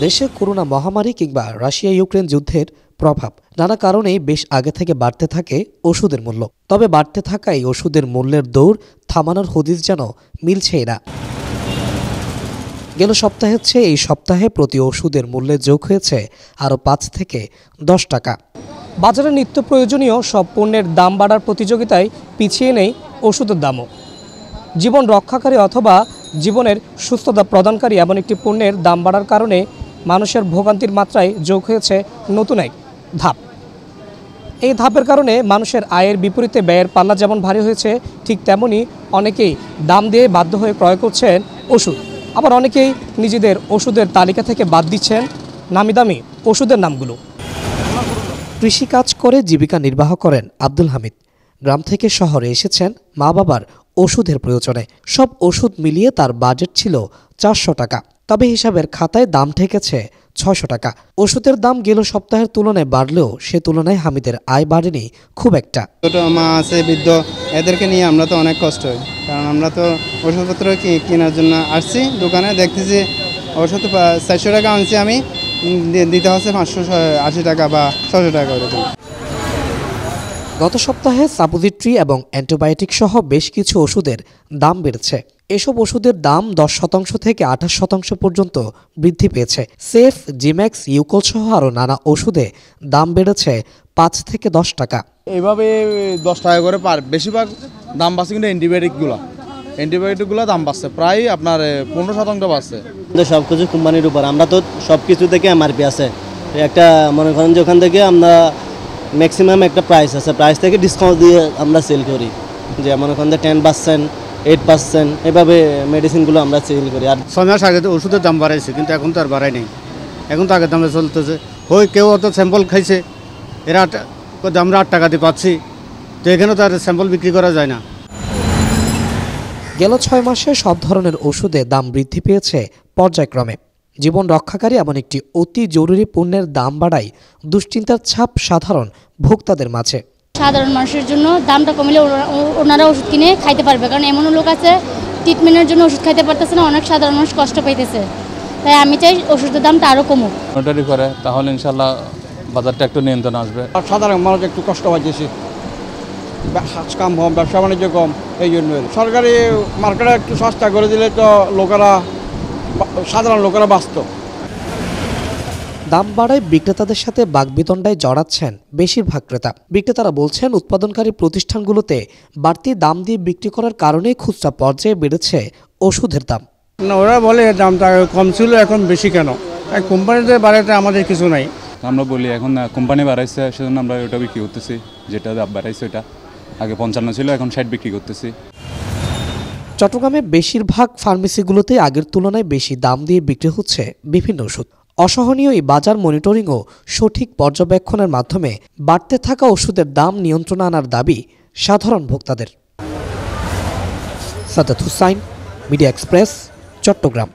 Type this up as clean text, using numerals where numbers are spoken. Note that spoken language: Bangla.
দেশে করোনা মহামারী কিংবা রাশিয়া ইউক্রেন যুদ্ধের প্রভাব নানা কারণেই বেশ আগে থেকে বাড়তে থাকে ওষুধের মূল্য। তবে বাড়তে থাকা এই ওষুধের মূল্যের দৌড় থামানোর হদিস যেন মিলছেই না। গেল সপ্তাহের চেয়ে এই সপ্তাহে প্রতি ওষুধের মূল্যে যোগ হয়েছে আরও ৫ থেকে ১০ টাকা। বাজারে নিত্য প্রয়োজনীয় সব পণ্যের দাম বাড়ার প্রতিযোগিতায় পিছিয়ে নেই ওষুধের দামও। জীবন রক্ষাকারী অথবা জীবনের সুস্থতা প্রদানকারী এমন একটি পণ্যের দাম বাড়ার কারণে মানুষের ভোগান্তির মাত্রায় যোগ হয়েছে নতুন এক ধাপ। এই ধাপের কারণে মানুষের আয়ের বিপরীতে ব্যয়ের পাল্লা যেমন ভারী হয়েছে, ঠিক তেমনি অনেকেই দাম দিয়ে বাধ্য হয়ে ক্রয় করছেন ওষুধ। আবার অনেকেই নিজেদের ওষুধের তালিকা থেকে বাদ দিচ্ছেন নামি দামি ওষুধের নামগুলো। কৃষিকাজ করে জীবিকা নির্বাহ করেন আব্দুল হামিদ। গ্রাম থেকে শহরে এসেছেন মা বাবার ওষুধের প্রয়োজনে। সব ওষুধ মিলিয়ে তার বাজেট ছিল ৪০০ টাকা। তবে হিসাবের খাতায় দাম ঠেকেছে ৬০০ টাকা। ওষুধের দাম গেল সপ্তাহের তুলনায় বাড়লেও সে তুলনায় হামিদের আয় বাড়েনি খুব একটা। ছোট মা আছে, বৃদ্ধ, এদেরকে নিয়ে আমরা তো অনেক কষ্ট হয়, কারণ আমরা তো ওষুধপত্র কেনার জন্য আসছি দোকানে, দেখতেছি ওষুধ ৪০০ টাকা আনছি, আমি দিতে হচ্ছে ৫৮০ টাকা বা ৬০০ টাকা ওরকম। গত সপ্তাহে সাপোজিটরি এবং অ্যান্টিবায়োটিক সহ বেশ কিছু ওষুধের দাম বেড়েছে। এসব ওষুধের দাম ১০% থেকে ২৮% পর্যন্ত বৃদ্ধি পেয়েছে। সেফ, জিম্যাক্স, ইউকল সহ আরও নানা ওষুধে দাম বেড়েছে ৫ থেকে ১০ টাকা। এইভাবে ১০ টাকা করে বেশিরভাগ দাম বাড়ছে, কিন্তু অ্যান্টিবায়োটিকগুলো দাম বাড়ছে প্রায় আপনার ১৫% বাড়ছে। সব কিছু কোম্পানির উপর, আমরা তো সব কিছু থেকে এমআরপি আছে একটা, মনে করেন যে ওখান থেকে আমরা ম্যাক্সিমাম একটা প্রাইস আছে, প্রাইস থেকে ডিসকাউন্ট দিয়ে আমরা সেল করি, যে মনে করেন যে 10%, 8%, এভাবে মেডিসিনগুলো আমরা সেল করি। আর ৬ মাস আগে তো ওষুধের দাম বাড়াইছে, কিন্তু এখন তো আর বাড়াই নেই, এখন তো আগের দামে চলতেছে। কেউ অত স্যাম্পল খাইছে, এরা আমরা ৮ টাকা দিয়ে পাচ্ছি, তো এখানে তো আর স্যাম্পল বিক্রি করা যায় না। গেল ৬ মাসে সব ধরনের ওষুধে দাম বৃদ্ধি পেয়েছে পর্যায়ক্রমে। জীবন রক্ষাকারী এমন একটি অতি জরুরি পণ্যের দাম বাড়ায় দুশ্চিন্তার ছাপ সাধারণ ভোক্তাদের মাঝে। সাধারণ মানুষের জন্য দামটা কমলে ওনারা ওষুধ কিনে খাইতে পারবে, কারণ এমনও লোক আছে ট্রিটমেন্টের জন্য ওষুধ খাইতে পারতেছে না, অনেক সাধারণ মানুষ কষ্ট পাইতেছে। তাই আমি চাই ওষুধের দামটা আরও কমুক। অর্ডারি করে তাহলে ইনশাল্লাহ বাজারটা একটু নিয়ন্ত্রণ আসবে। সাধারণ মানুষ একটু কষ্ট পাইতেছে, কাম কম, ব্যবসা বাণিজ্য কম, এই জন্য সরকারি মার্কেটে একটু সস্তা করে দিলে তো সাধারণ লোকেরা বাঁচত। দাম বাড়ায় বিক্রেতাদের সাথে বাকবিতণ্ডায় জড়াচ্ছেন বেশিরভাগ ক্রেতা। বিক্রেতারা বলছেন উৎপাদনকারী প্রতিষ্ঠানগুলোতে বাড়তি দাম দিয়ে বিক্রি করার কারণে খুচরা পর্যায়ে বেড়েছে ওষুধের দাম। না, ওরা বলে দামটা কম ছিল, এখন বেশি কেন? কোম্পানিতে বাড়াতে আমাদের কিছু নাই। আমরা বলি এখন কোম্পানি বাড়াইছে, সেজন্য আমরা ওটা বিক্রি করতেছি, যেটা দাম বাড়াইছে ওটা আগে ৫৫ ছিল, এখন ৬০ বিক্রি করতেছি। চট্টগ্রামে বেশিরভাগ ফার্মেসিগুলোতে আগের তুলনায় বেশি দাম দিয়ে বিক্রি হচ্ছে বিভিন্ন ওষুধ। অসহনীয় এই বাজার মনিটরিং ও সঠিক পর্যবেক্ষণের মাধ্যমে বাড়তে থাকা ওষুধের দাম নিয়ন্ত্রণে আনার দাবি সাধারণ ভোক্তাদের। Sadat Hussain, Media Express, Chittagong.